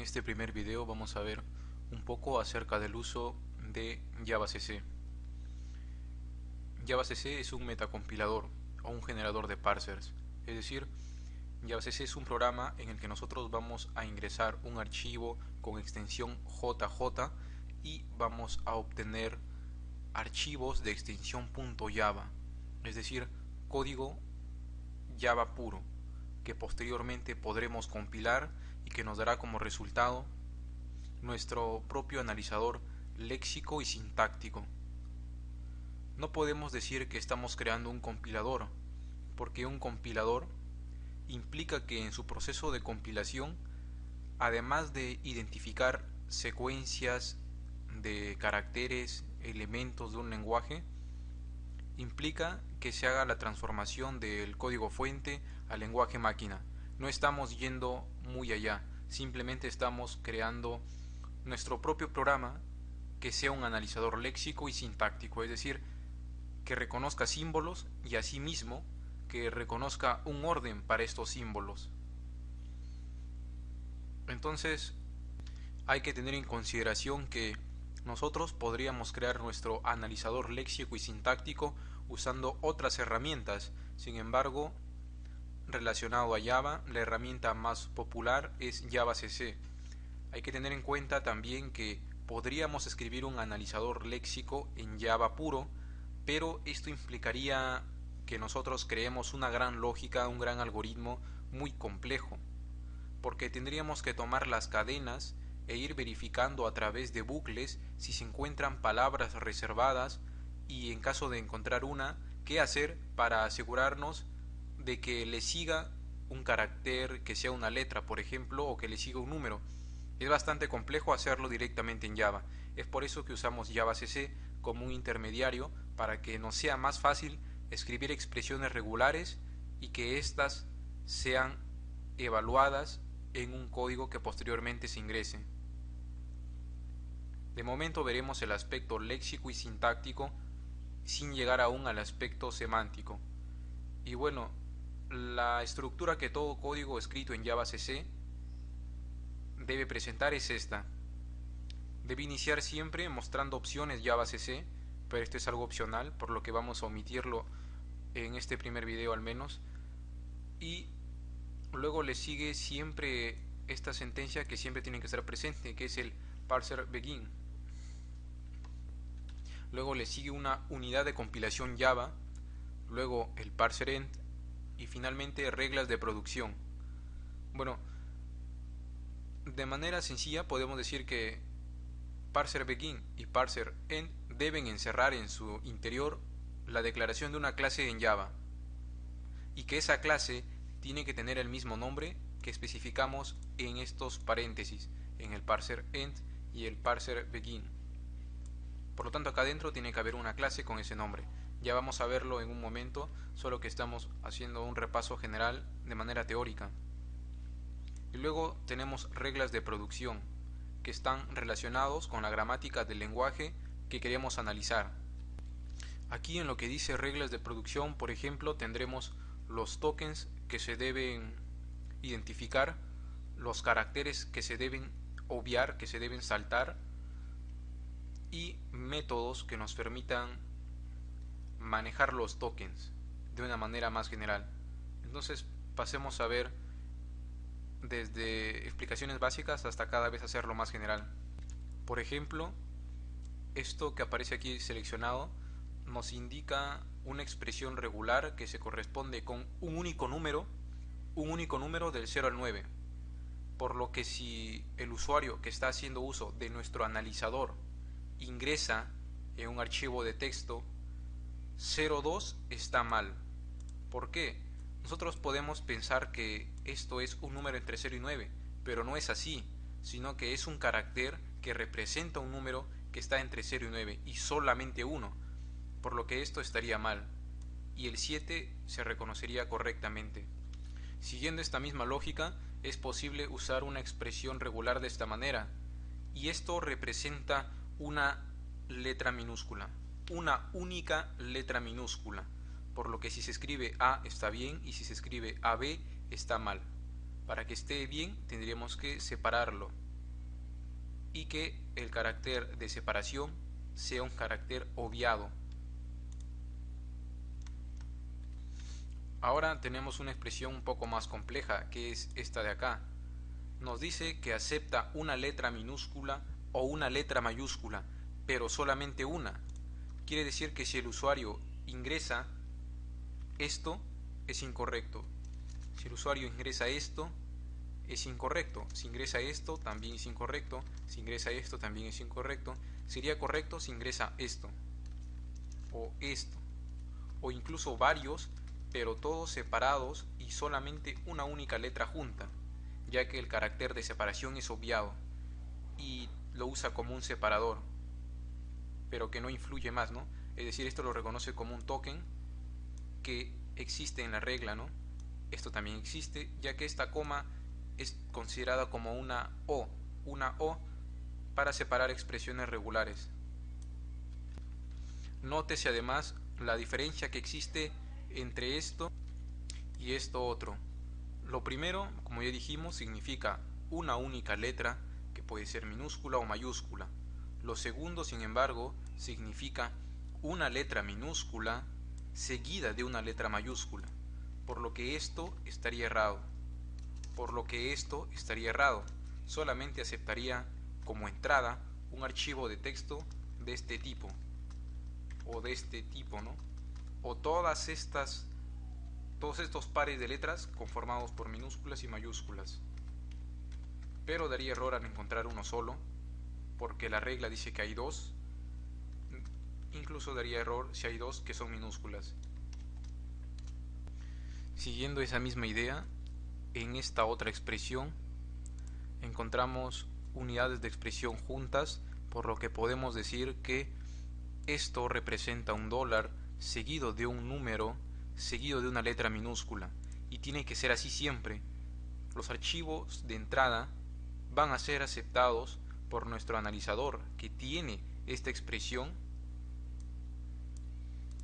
este primer video vamos a ver un poco acerca del uso de JavaCC. JavaCC es un metacompilador o un generador de parsers, es decir, JavaCC es un programa en el que nosotros vamos a ingresar un archivo con extensión JJ y vamos a obtener archivos de extensión .java, es decir, código Java puro, que posteriormente podremos compilar y que nos dará como resultado nuestro propio analizador léxico y sintáctico. No podemos decir que estamos creando un compilador, porque un compilador implica que en su proceso de compilación, además de identificar secuencias de caracteres, elementos de un lenguaje, implica que se haga la transformación del código fuente al lenguaje máquina. No estamos yendo muy allá, simplemente estamos creando nuestro propio programa que sea un analizador léxico y sintáctico, es decir, que reconozca símbolos y asimismo que reconozca un orden para estos símbolos. Entonces hay que tener en consideración que nosotros podríamos crear nuestro analizador léxico y sintáctico usando otras herramientas. Sin embargo, relacionado a Java, la herramienta más popular es JavaCC. Hay que tener en cuenta también que podríamos escribir un analizador léxico en Java puro, pero esto implicaría que nosotros creemos una gran lógica, un gran algoritmo muy complejo, porque tendríamos que tomar las cadenas e ir verificando a través de bucles si se encuentran palabras reservadas y en caso de encontrar una, qué hacer para asegurarnos de que le siga un carácter que sea una letra, por ejemplo, o que le siga un número. Es bastante complejo hacerlo directamente en Java. Es por eso que usamos JavaCC como un intermediario para que nos sea más fácil escribir expresiones regulares y que éstas sean evaluadas en un código que posteriormente se ingrese. De momento veremos el aspecto léxico y sintáctico sin llegar aún al aspecto semántico. Y bueno, la estructura que todo código escrito en JavaCC debe presentar es esta. Debe iniciar siempre mostrando opciones JavaCC, pero esto es algo opcional, por lo que vamos a omitirlo en este primer video al menos. Y luego le sigue siempre esta sentencia que siempre tiene que estar presente, que es el parser begin. Luego le sigue una unidad de compilación Java, luego el parser end y finalmente reglas de producción. Bueno, de manera sencilla podemos decir que parser begin y parser end deben encerrar en su interior la declaración de una clase en Java y que esa clase tiene que tener el mismo nombre que especificamos en estos paréntesis, en el parser end y el parser begin. Por lo tanto, acá adentro tiene que haber una clase con ese nombre. Ya vamos a verlo en un momento, solo que estamos haciendo un repaso general de manera teórica. Y luego tenemos reglas de producción, que están relacionados con la gramática del lenguaje que queremos analizar. Aquí en lo que dice reglas de producción, por ejemplo, tendremos los tokens que se deben identificar, los caracteres que se deben obviar, que se deben saltar, y métodos que nos permitan manejar los tokens de una manera más general. Entonces pasemos a ver desde explicaciones básicas hasta cada vez hacerlo más general. Por ejemplo, esto que aparece aquí seleccionado nos indica una expresión regular que se corresponde con un único número del 0 al 9. Por lo que si el usuario que está haciendo uso de nuestro analizador ingresa en un archivo de texto 02 está mal. ¿Por qué? Nosotros podemos pensar que esto es un número entre 0 y 9, pero no es así, sino que es un carácter que representa un número que está entre 0 y 9 y solamente 1, por lo que esto estaría mal, y el 7 se reconocería correctamente. Siguiendo esta misma lógica, es posible usar una expresión regular de esta manera, y esto representa una letra minúscula, una única letra minúscula, por lo que si se escribe A está bien y si se escribe AB está mal. Para que esté bien tendríamos que separarlo. y que el carácter de separación sea un carácter obviado. Ahora tenemos una expresión un poco más compleja, que es esta de acá. Nos dice que acepta una letra minúscula o una letra mayúscula, pero solamente una. Quiere decir que si el usuario ingresa esto, es incorrecto. Si el usuario ingresa esto, es incorrecto. Si ingresa esto, también es incorrecto. Si ingresa esto, también es incorrecto. Sería correcto si ingresa esto, o incluso varios, pero todos separados y solamente una única letra junta, ya que el carácter de separación es obviado y lo usa como un separador, pero que no influye más, ¿no? Es decir, esto lo reconoce como un token que existe en la regla, ¿no? Esto también existe, ya que esta coma es considerada como una O para separar expresiones regulares. Nótese además la diferencia que existe entre esto y esto otro. Lo primero, como ya dijimos, significa una única letra, que puede ser minúscula o mayúscula. Lo segundo, sin embargo, significa una letra minúscula seguida de una letra mayúscula, por lo que esto estaría errado. Solamente aceptaría como entrada un archivo de texto de este tipo, o de este tipo, ¿no? O todos estos pares de letras conformados por minúsculas y mayúsculas. Pero daría error al encontrar uno solo, porque la regla dice que hay dos. Incluso daría error si hay dos que son minúsculas. Siguiendo esa misma idea, en esta otra expresión encontramos unidades de expresión juntas, por lo que podemos decir que esto representa un dólar seguido de un número seguido de una letra minúscula, y tiene que ser así siempre. Los archivos de entrada van a ser aceptados por nuestro analizador que tiene esta expresión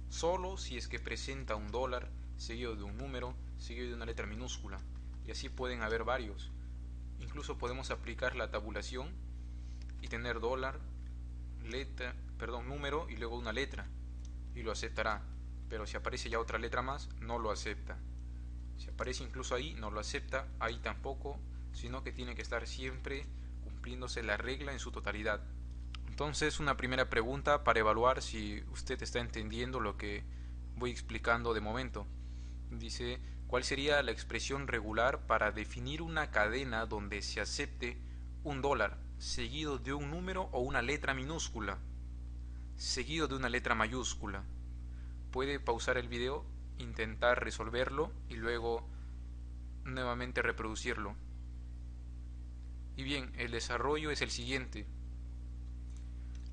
solo si es que presenta un dólar seguido de un número seguido de una letra minúscula, y así pueden haber varios. Incluso podemos aplicar la tabulación y tener dólar, número y luego una letra, y lo aceptará. Pero si aparece ya otra letra más, no lo acepta. Si aparece incluso ahí, no lo acepta, ahí tampoco, sino que tiene que estar siempre cumpliéndose la regla en su totalidad. Entonces, una primera pregunta para evaluar si usted está entendiendo lo que voy explicando de momento. Dice, ¿cuál sería la expresión regular para definir una cadena donde se acepte un dólar seguido de un número o una letra minúscula seguido de una letra mayúscula? Puede pausar el video, intentar resolverlo y luego nuevamente reproducirlo. Y bien, el desarrollo es el siguiente.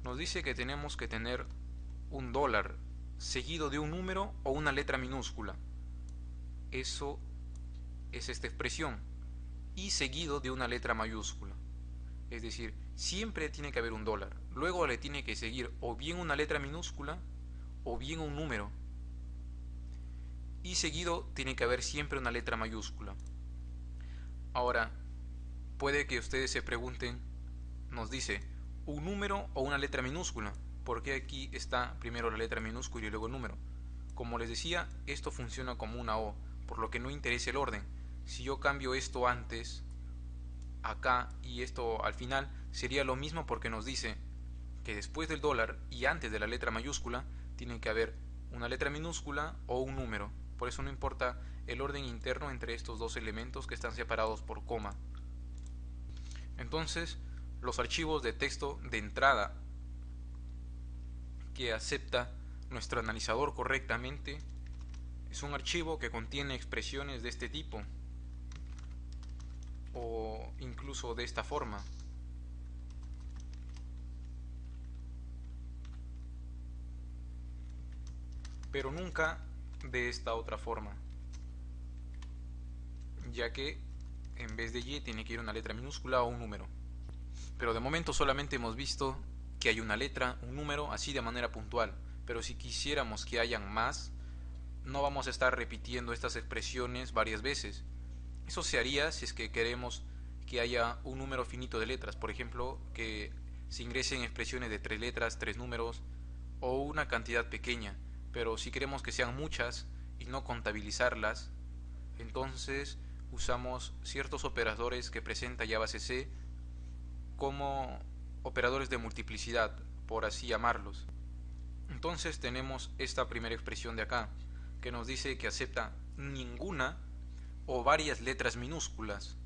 Nos dice que tenemos que tener un dólar seguido de un número o una letra minúscula. Eso es esta expresión. Y seguido de una letra mayúscula. Es decir, siempre tiene que haber un dólar. Luego le tiene que seguir o bien una letra minúscula o bien un número. Y seguido tiene que haber siempre una letra mayúscula. Ahora, puede que ustedes se pregunten, nos dice, ¿un número o una letra minúscula? ¿Por qué aquí está primero la letra minúscula y luego el número? Como les decía, esto funciona como una O, por lo que no interesa el orden. Si yo cambio esto antes, acá, y esto al final, sería lo mismo, porque nos dice que después del dólar y antes de la letra mayúscula tiene que haber una letra minúscula o un número. Por eso no importa el orden interno entre estos dos elementos que están separados por coma. Entonces, los archivos de texto de entrada que acepta nuestro analizador correctamente es un archivo que contiene expresiones de este tipo, o incluso de esta forma. Pero nunca de esta otra forma, ya que en vez de Y tiene que ir una letra minúscula o un número. Pero de momento solamente hemos visto que hay una letra, un número, así de manera puntual. Pero si quisiéramos que hayan más, no vamos a estar repitiendo estas expresiones varias veces. Eso se haría si es que queremos que haya un número finito de letras, por ejemplo, que se ingresen expresiones de 3 letras, 3 números o una cantidad pequeña, pero si queremos que sean muchas y no contabilizarlas, entonces usamos ciertos operadores que presenta JavaCC como operadores de multiplicidad, por así llamarlos. Entonces tenemos esta primera expresión de acá, que nos dice que acepta ninguna o varias letras minúsculas.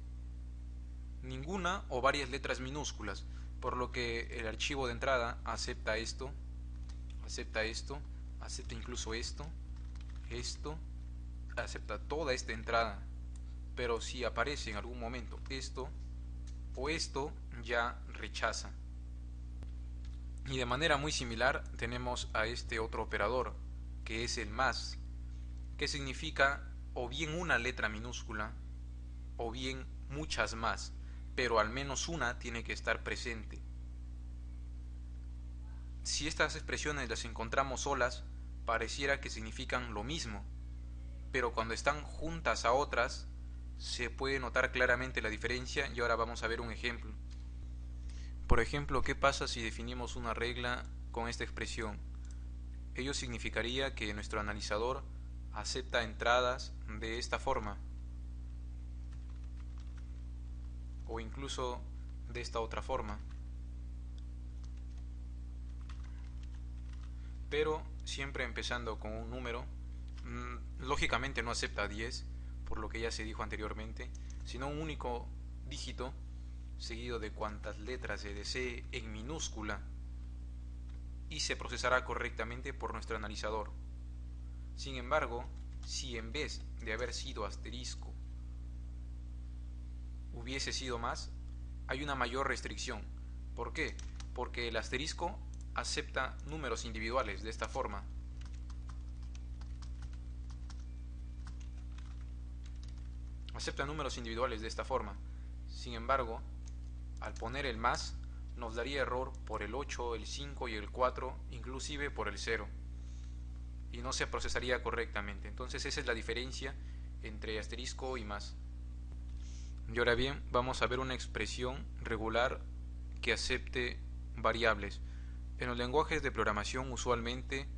Ninguna o varias letras minúsculas, por lo que el archivo de entrada acepta esto, acepta incluso esto, acepta toda esta entrada, pero si aparece en algún momento esto o esto, ya rechaza. Y de manera muy similar tenemos a este otro operador, que es el más, que significa o bien una letra minúscula o bien muchas más, pero al menos una tiene que estar presente. Si estas expresiones las encontramos solas, pareciera que significan lo mismo, pero cuando están juntas a otras, se puede notar claramente la diferencia y ahora vamos a ver un ejemplo. Por ejemplo, ¿qué pasa si definimos una regla con esta expresión? Ello significaría que nuestro analizador acepta entradas de esta forma, o incluso de esta otra forma, pero siempre empezando con un número. Lógicamente no acepta 10, por lo que ya se dijo anteriormente, sino un único dígito seguido de cuantas letras se desee en minúscula, y se procesará correctamente por nuestro analizador. Sin embargo, si en vez de haber sido asterisco hubiese sido más, hay una mayor restricción. ¿Por qué? Porque el asterisco acepta números individuales de esta forma. Acepta números individuales de esta forma. Sin embargo, al poner el más, nos daría error por el 8, el 5 y el 4, inclusive por el 0. Y no se procesaría correctamente. Entonces esa es la diferencia entre asterisco y más. Y ahora bien, vamos a ver una expresión regular que acepte variables. En los lenguajes de programación usualmente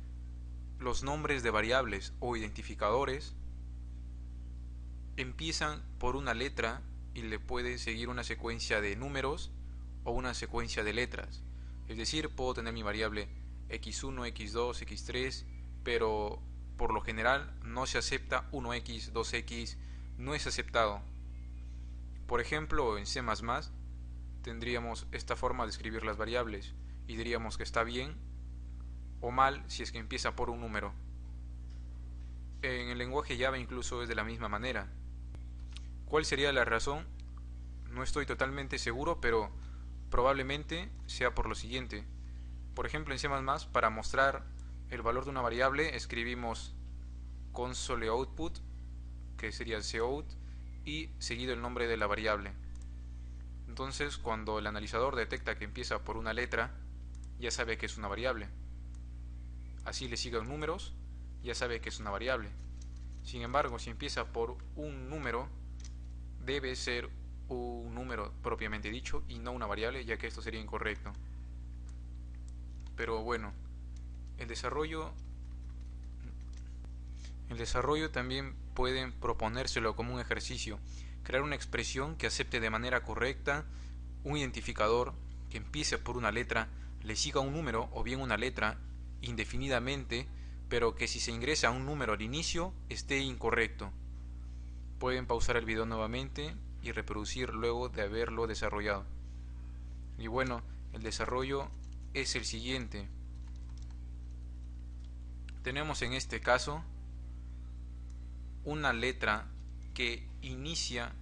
los nombres de variables o identificadores empiezan por una letra y le puede seguir una secuencia de números o una secuencia de letras. Es decir, puedo tener mi variable x1, x2, x3, pero por lo general no se acepta 1x, 2x, no es aceptado. Por ejemplo, en C++ tendríamos esta forma de escribir las variables y diríamos que está bien o mal si es que empieza por un número. En el lenguaje Java incluso es de la misma manera. ¿Cuál sería la razón? No estoy totalmente seguro, pero probablemente sea por lo siguiente. Por ejemplo, en C++, para mostrar el valor de una variable, escribimos console output, que sería cout, y seguido el nombre de la variable. Entonces, cuando el analizador detecta que empieza por una letra, ya sabe que es una variable. Así le sigan números, ya sabe que es una variable. Sin embargo, si empieza por un número, debe ser un número propiamente dicho y no una variable, ya que esto sería incorrecto. Pero bueno, el desarrollo también pueden proponérselo como un ejercicio, crear una expresión que acepte de manera correcta un identificador que empiece por una letra, le siga un número o bien una letra indefinidamente, pero que si se ingresa un número al inicio esté incorrecto. Pueden pausar el video nuevamente y reproducir luego de haberlo desarrollado. Y bueno, el desarrollo es el siguiente. Tenemos en este caso una letra que inicia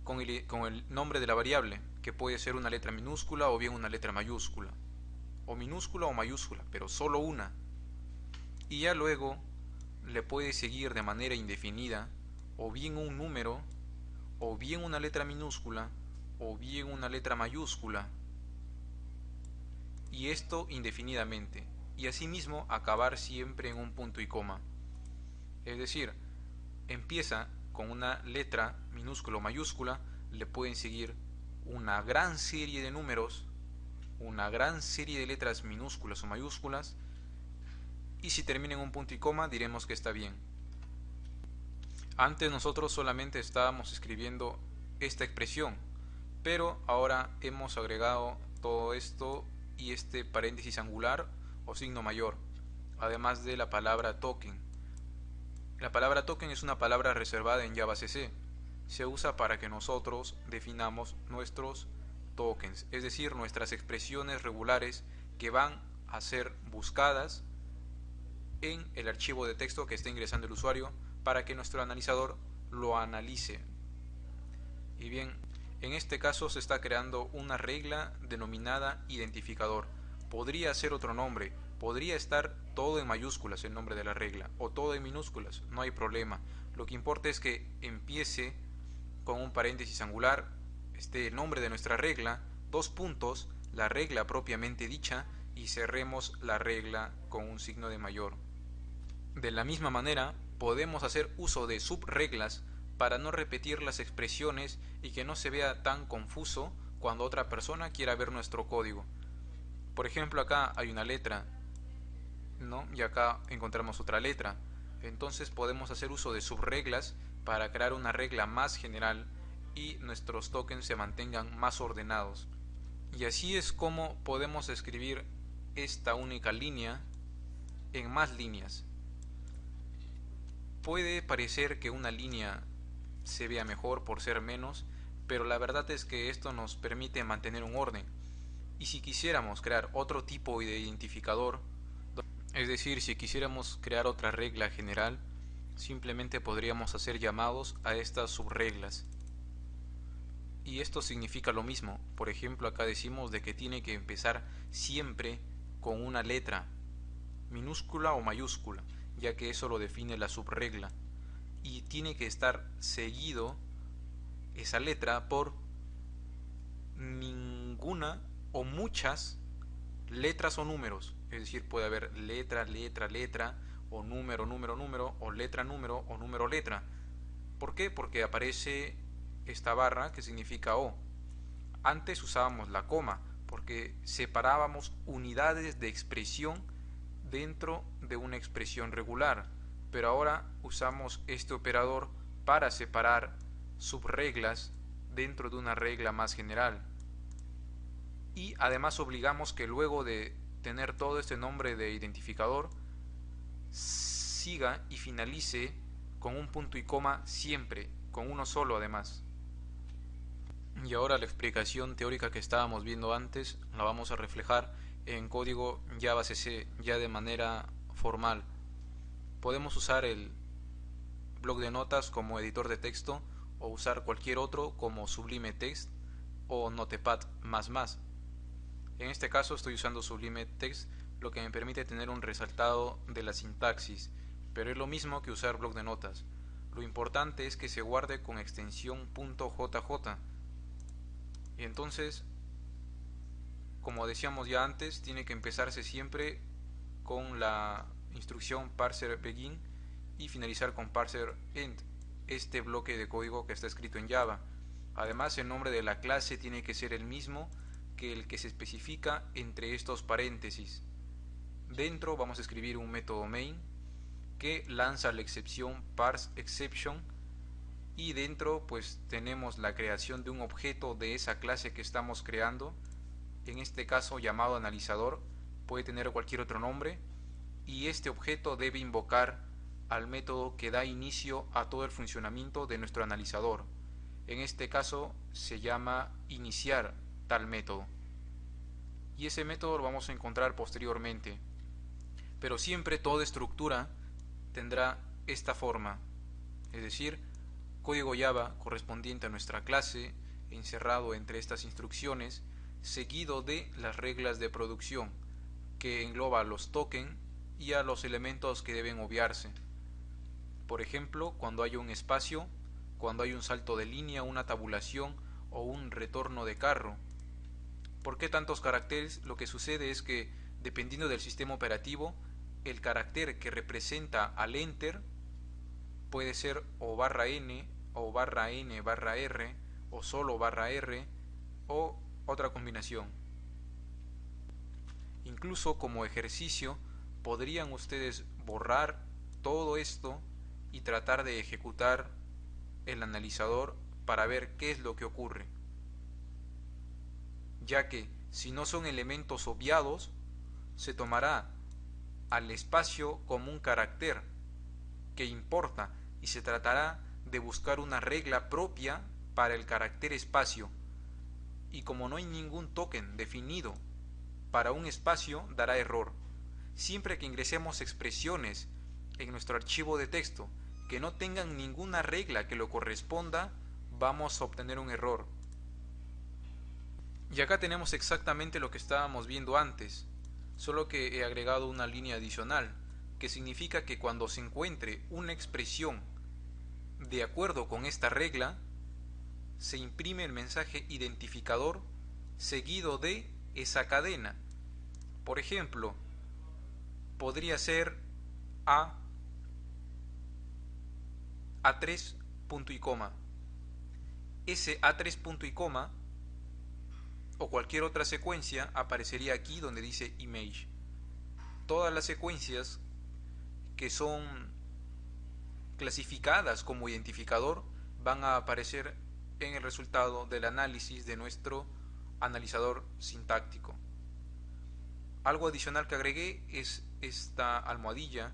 con el nombre de la variable, que puede ser una letra minúscula o bien una letra mayúscula, o minúscula o mayúscula, pero solo una. Y ya luego le puede seguir de manera indefinida o bien un número, o bien una letra minúscula, o bien una letra mayúscula, y esto indefinidamente, y asimismo acabar siempre en un punto y coma. Es decir, empieza con una letra minúscula o mayúscula, le pueden seguir una gran serie de números, una gran serie de letras minúsculas o mayúsculas, y si termina en un punto y coma diremos que está bien. Antes nosotros solamente estábamos escribiendo esta expresión, pero ahora hemos agregado todo esto y este paréntesis angular o signo mayor, además de la palabra token. La palabra token es una palabra reservada en JavaCC. Se usa para que nosotros definamos nuestros tokens, es decir, nuestras expresiones regulares que van a ser buscadas en el archivo de texto que está ingresando el usuario para que nuestro analizador lo analice. Y bien, en este caso se está creando una regla denominada identificador. Podría ser otro nombre, podría estar todo en mayúsculas el nombre de la regla o todo en minúsculas, no hay problema. Lo que importa es que empiece con un paréntesis angular, el nombre de nuestra regla, dos puntos, la regla propiamente dicha, y cerremos la regla con un signo de mayor. De la misma manera, podemos hacer uso de subreglas para no repetir las expresiones y que no se vea tan confuso cuando otra persona quiera ver nuestro código. Por ejemplo, acá hay una letra, ¿no? Y acá encontramos otra letra. Entonces podemos hacer uso de subreglas para crear una regla más general y nuestros tokens se mantengan más ordenados. Y así es como podemos escribir esta única línea en más líneas. Puede parecer que una línea se vea mejor por ser menos, pero la verdad es que esto nos permite mantener un orden. Y si quisiéramos crear otro tipo de identificador, es decir, si quisiéramos crear otra regla general, simplemente podríamos hacer llamados a estas subreglas. Y esto significa lo mismo. Por ejemplo, acá decimos de que tiene que empezar siempre con una letra, minúscula o mayúscula, ya que eso lo define la subregla. Y tiene que estar seguido esa letra por ninguna o muchas letras o números. Es decir, puede haber letra, letra, letra, o número, número, número, o letra, número, o número, letra. ¿Por qué? Porque aparece esta barra que significa O. Antes usábamos la coma porque separábamos unidades de expresión dentro de una expresión regular, pero ahora usamos este operador para separar subreglas dentro de una regla más general. Y además obligamos que luego de tener todo este nombre de identificador siga y finalice con un punto y coma siempre, con uno solo además. Y ahora la explicación teórica que estábamos viendo antes la vamos a reflejar en código JavaCC ya de manera formal. Podemos usar el bloc de notas como editor de texto o usar cualquier otro como Sublime Text o Notepad++. En este caso estoy usando Sublime Text, lo que me permite tener un resaltado de la sintaxis, pero es lo mismo que usar bloc de notas. Lo importante es que se guarde con extensión .jj. Y entonces, como decíamos ya antes, tiene que empezarse siempre con la instrucción parser begin y finalizar con parser end, este bloque de código que está escrito en Java. Además, el nombre de la clase tiene que ser el mismo que el que se especifica entre estos paréntesis. Dentro vamos a escribir un método main que lanza la excepción parseException, y dentro pues tenemos la creación de un objeto de esa clase que estamos creando, en este caso llamado analizador, puede tener cualquier otro nombre, y este objeto debe invocar al método que da inicio a todo el funcionamiento de nuestro analizador. En este caso se llama iniciar tal método, y ese método lo vamos a encontrar posteriormente, pero siempre toda estructura tendrá esta forma, es decir, código Java correspondiente a nuestra clase encerrado entre estas instrucciones, seguido de las reglas de producción que engloba a los tokens y a los elementos que deben obviarse. Por ejemplo, cuando hay un espacio, cuando hay un salto de línea, una tabulación o un retorno de carro. ¿Por qué tantos caracteres? Lo que sucede es que, dependiendo del sistema operativo, el carácter que representa al enter puede ser o /n o /n/r o solo /R o otra combinación. Incluso como ejercicio podrían ustedes borrar todo esto y tratar de ejecutar el analizador para ver qué es lo que ocurre, ya que si no son elementos obviados, se tomará al espacio como un carácter que importa y se tratará de buscar una regla propia para el carácter espacio, y como no hay ningún token definido para un espacio, dará error. Siempre que ingresemos expresiones en nuestro archivo de texto que no tengan ninguna regla que lo corresponda, vamos a obtener un error. Y acá tenemos exactamente lo que estábamos viendo antes, solo que he agregado una línea adicional, que significa que cuando se encuentre una expresión de acuerdo con esta regla, se imprime el mensaje identificador seguido de esa cadena. Por ejemplo, podría ser A3 punto y coma. Ese A3 punto y coma o cualquier otra secuencia aparecería aquí donde dice image. Todas las secuencias que son clasificadas como identificador van a aparecer en el resultado del análisis de nuestro analizador sintáctico. Algo adicional que agregué es esta almohadilla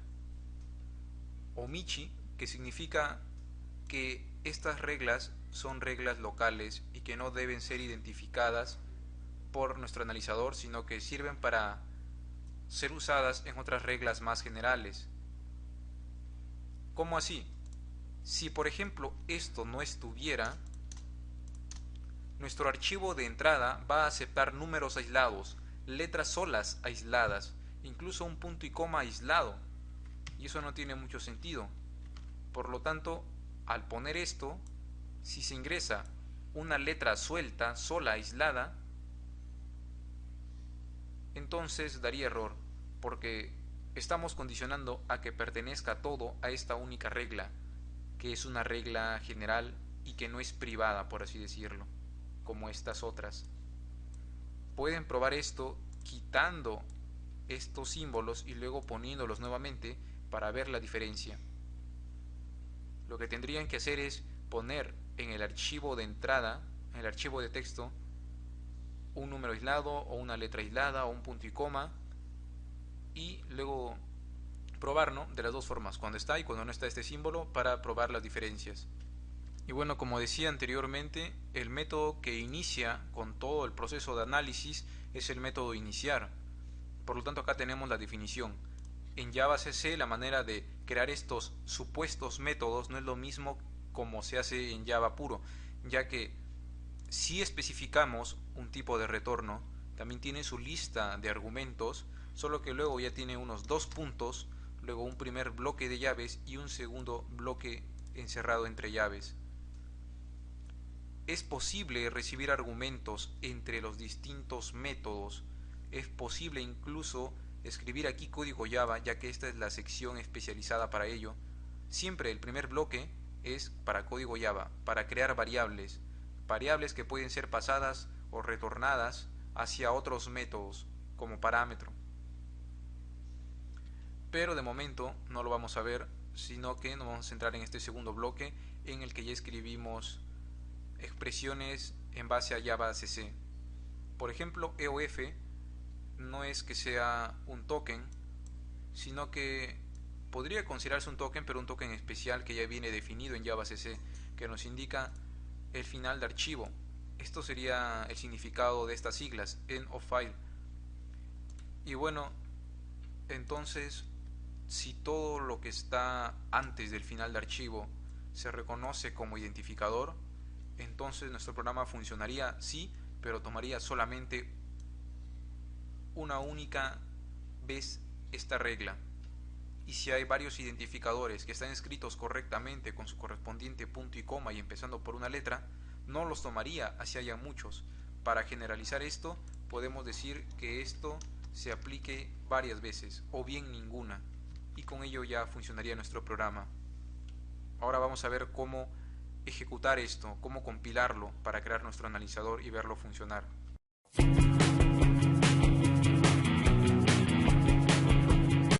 o michi, que significa que estas reglas son reglas locales y que no deben ser identificadas por nuestro analizador, sino que sirven para ser usadas en otras reglas más generales. ¿Cómo así? Si por ejemplo esto no estuviera, nuestro archivo de entrada va a aceptar números aislados, letras solas aisladas, incluso un punto y coma aislado, y eso no tiene mucho sentido. Por lo tanto, al poner esto, si se ingresa una letra suelta, sola, aislada, entonces daría error, porque estamos condicionando a que pertenezca todo a esta única regla, que es una regla general y que no es privada, por así decirlo, como estas otras. Pueden probar esto quitando estos símbolos y luego poniéndolos nuevamente para ver la diferencia. Lo que tendrían que hacer es poner en el archivo de entrada, en el archivo de texto, un número aislado o una letra aislada o un punto y coma, y luego probar, ¿no?, de las dos formas, cuando está y cuando no está este símbolo, para probar las diferencias. Y bueno, como decía anteriormente, el método que inicia con todo el proceso de análisis es el método iniciar. Por lo tanto, acá tenemos la definición. En Java CC la manera de crear estos supuestos métodos no es lo mismo como se hace en Java puro, ya que si especificamos un tipo de retorno, también tiene su lista de argumentos, solo que luego ya tiene unos dos puntos, luego un primer bloque de llaves y un segundo bloque encerrado entre llaves. Es posible recibir argumentos entre los distintos métodos, es posible incluso escribir aquí código Java, ya que esta es la sección especializada para ello. Siempre el primer bloque es para código Java, para crear variables que pueden ser pasadas o retornadas hacia otros métodos como parámetro. Pero de momento no lo vamos a ver, sino que nos vamos a centrar en este segundo bloque en el que ya escribimos expresiones en base a Java CC. Por ejemplo, EOF no es que sea un token, sino que podría considerarse un token, pero un token especial que ya viene definido en Java CC, que nos indica el final de archivo. Esto sería el significado de estas siglas, end of file. Y bueno, entonces, si todo lo que está antes del final de archivo se reconoce como identificador, entonces nuestro programa funcionaría, sí, pero tomaría solamente una única vez esta regla. Y si hay varios identificadores que están escritos correctamente con su correspondiente punto y coma y empezando por una letra, no los tomaría así haya muchos. Para generalizar esto, podemos decir que esto se aplique varias veces o bien ninguna, y con ello ya funcionaría nuestro programa. Ahora vamos a ver cómo ejecutar esto, cómo compilarlo para crear nuestro analizador y verlo funcionar.